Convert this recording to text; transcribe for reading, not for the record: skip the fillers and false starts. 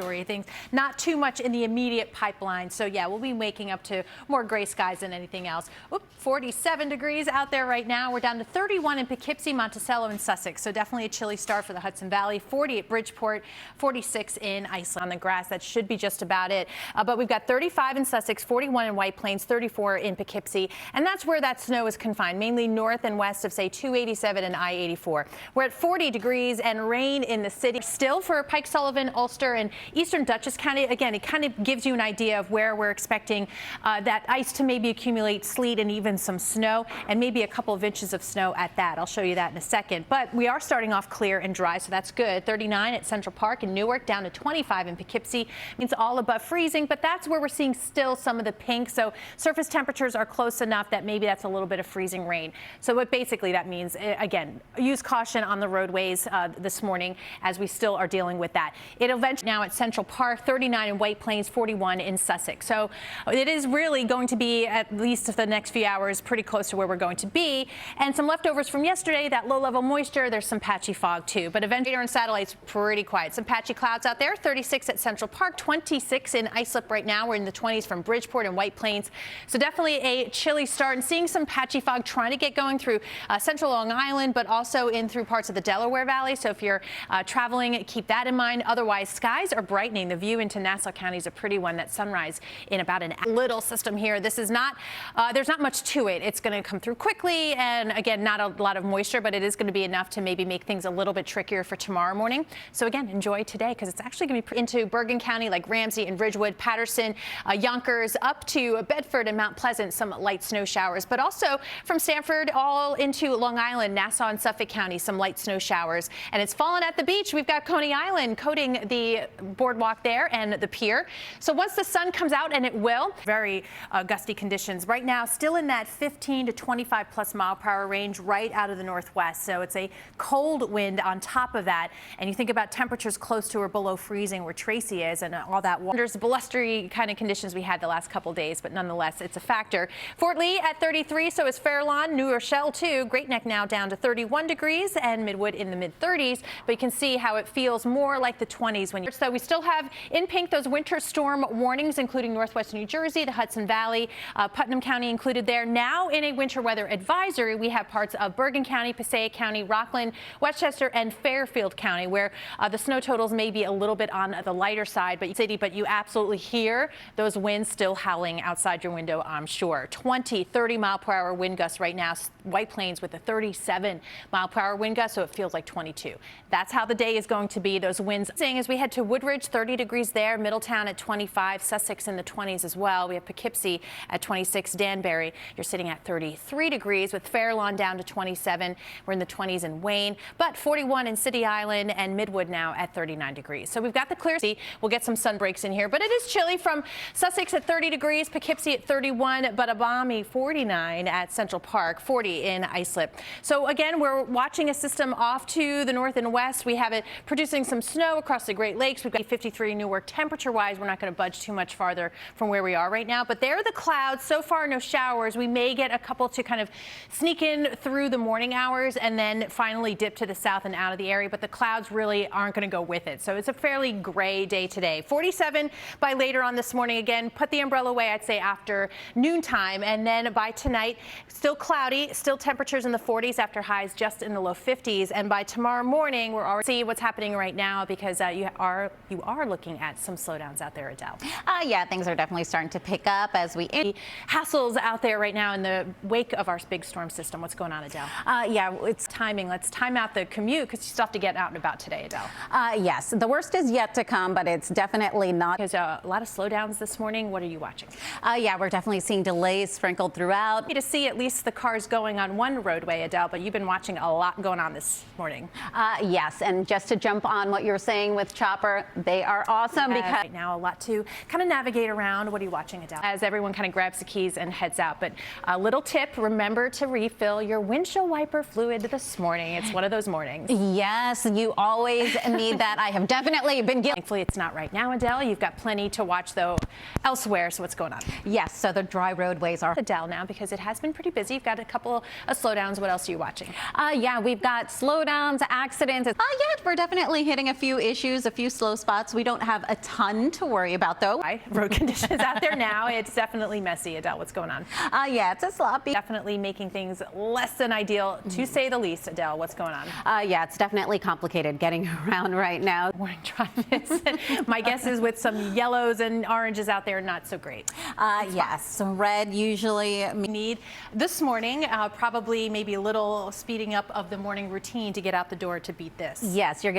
things. Not too much in the immediate pipeline. So yeah, we'll be waking up to more gray skies than anything else. Oop, 47 degrees out there right now. We're down to 31 in Poughkeepsie, Monticello, and Sussex. So definitely a chilly start for the Hudson Valley. 40 at Bridgeport, 46 in Iceland on the grass. That should be just about it. But we've got 35 in Sussex, 41 in White Plains, 34 in Poughkeepsie. And that's where that snow is confined, mainly north and west of, say, 287 and I-84. We're at 40 degrees and rain in the city. Still for Pike Sullivan, Ulster, and Eastern Dutchess County. Again, it kind of gives you an idea of where we're expecting that ice to maybe accumulate, sleet, and even some snow, and maybe a couple of inches of snow at that. I'll show you that in a second. But we are starting off clear and dry, so that's good. 39 at Central Park in Newark, down to 25 in Poughkeepsie. Means all above freezing, but that's where we're seeing still some of the pink. So surface temperatures are close enough that maybe that's a little bit of freezing rain. So what basically that means, again, use caution on the roadways this morning as we still are dealing with that. It eventually now at Central Park, 39 in White Plains, 41 in Sussex. So it is really going to be, at least for the next few hours, pretty close to where we're going to be. And some leftovers from yesterday, that low-level moisture, there's some patchy fog too. But eventually on satellites, pretty quiet. Some patchy clouds out there, 36 at Central Park, 26 in Islip right now. We're in the 20s from Bridgeport and White Plains. So definitely a chilly start, and seeing some patchy fog trying to get going through central Long Island, but also in through parts of the Delaware Valley. So if you're traveling, keep that in mind. Otherwise, skies are brightening. The view into Nassau County is a pretty one. That sunrise in about a little system here. This is not, there's not much to it. It's going to come through quickly, and again, not a lot of moisture, but it is going to be enough to maybe make things a little bit trickier for tomorrow morning. So again, enjoy today, because it's actually going to be into Bergen County, like Ramsey and Ridgewood, Patterson, Yonkers, up to Bedford and Mount Pleasant, some light snow showers, but also from Sanford all into Long Island, Nassau and Suffolk County, some light snow showers. And it's fallen at the beach. We've got Coney Island coating the boardwalk there and the pier. So once the sun comes out, and it will, very gusty conditions right now, still in that 15 to 25 plus mile per hour range right out of the northwest. So it's a cold wind on top of that. And you think about temperatures close to or below freezing where Tracy is, and all that wonders, blustery kind of conditions we had the last couple days, but nonetheless, it's a factor. Fort Lee at 33, so is Fair Lawn, New Rochelle too. Great Neck now down to 31 degrees, and Midwood in the mid 30s. But you can see how it feels more like the 20s when you. So we still have in pink those winter storm warnings, including northwest New Jersey, the Hudson Valley, Putnam County included there. Now in a winter weather advisory, we have parts of Bergen County, Passaic County, Rockland, Westchester, and Fairfield County, where the snow totals may be a little bit on the lighter side, but you absolutely hear those winds still howling outside your window, I'm sure. 20, 30 mile per hour wind gusts right now. White Plains with a 37 mile per hour wind gust, so it feels like 22. That's how the day is going to be. Those winds. As we head to Woodridge, 30 degrees there. Middletown at 25. Sussex in the 20s as well. We have Poughkeepsie at 26. Danbury, you're sitting at 33 degrees with Fair Lawn down to 27. We're in the 20s in Wayne, but 41 in City Island, and Midwood now at 39 degrees. So we've got the clear sea. We'll get some sun breaks in here, but it is chilly from Sussex at 30 degrees, Poughkeepsie at 31, but a balmy 49 at Central Park, 40 in Islip. So again, we're watching a system off to the north and west. We have it producing some snow across the Great Lakes. We've got 53 Newark. Temperature-wise, we're not going to budge too much farther from where we are right now, but there are the clouds. So far, no showers. We may get a couple to kind of sneak in through the morning hours and then finally dip to the south and out of the area, but the clouds really aren't going to go with it. So it's a fairly gray day today. 47 by later on this morning. Again, put the umbrella away, I'd say, after noontime, and then by tonight, still cloudy, still temperatures in the 40s after highs just in the low 50s, and by tomorrow morning, we're already see what's happening right now, because you are looking at some slowdowns out there, Adele. Yeah, things are definitely starting to pick up as we hassles out there right now in the wake of our big storm system. What's going on, Adele? Yeah, it's timing. Let's time out the commute, because you still have to get out and about today, Adele. Yes, the worst is yet to come, but it's definitely not. There's a lot of slowdowns this morning. What are you watching? Yeah, we're definitely seeing delays sprinkled throughout. To see at least the cars going on one roadway, Adele, but you've been watching a lot going on this morning. Yes, and just to jump on what you're saying with Chopper, they are awesome because right now a lot to kind of navigate around. What are you watching, Adele? As everyone kind of grabs the keys and heads out. But a little tip, remember to refill your windshield wiper fluid this morning. It's one of those mornings. Yes, you always need that. I have definitely been guilty. Thankfully, it's not right now, Adele. You've got plenty to watch, though, elsewhere. So what's going on? Yes, so the dry roadways are Adele now, because it has been pretty busy. You've got a couple of slowdowns. What else are you watching? Yeah, we've got slowdowns, accidents. Yeah, we're definitely hitting a few issues, a few slow spots. spots. We don't have a ton to worry about, though. Road conditions out there now. It's definitely messy. Adele, what's going on? Yeah, it's a sloppy. Definitely making things less than ideal, to say the least. Adele, what's going on? Yeah, it's definitely complicated getting around right now. Morning drive. My guess is with some yellows and oranges out there, not so great. Yes, red usually. Need this morning, probably maybe a little speeding up of the morning routine to get out the door to beat this. Yes, you're going to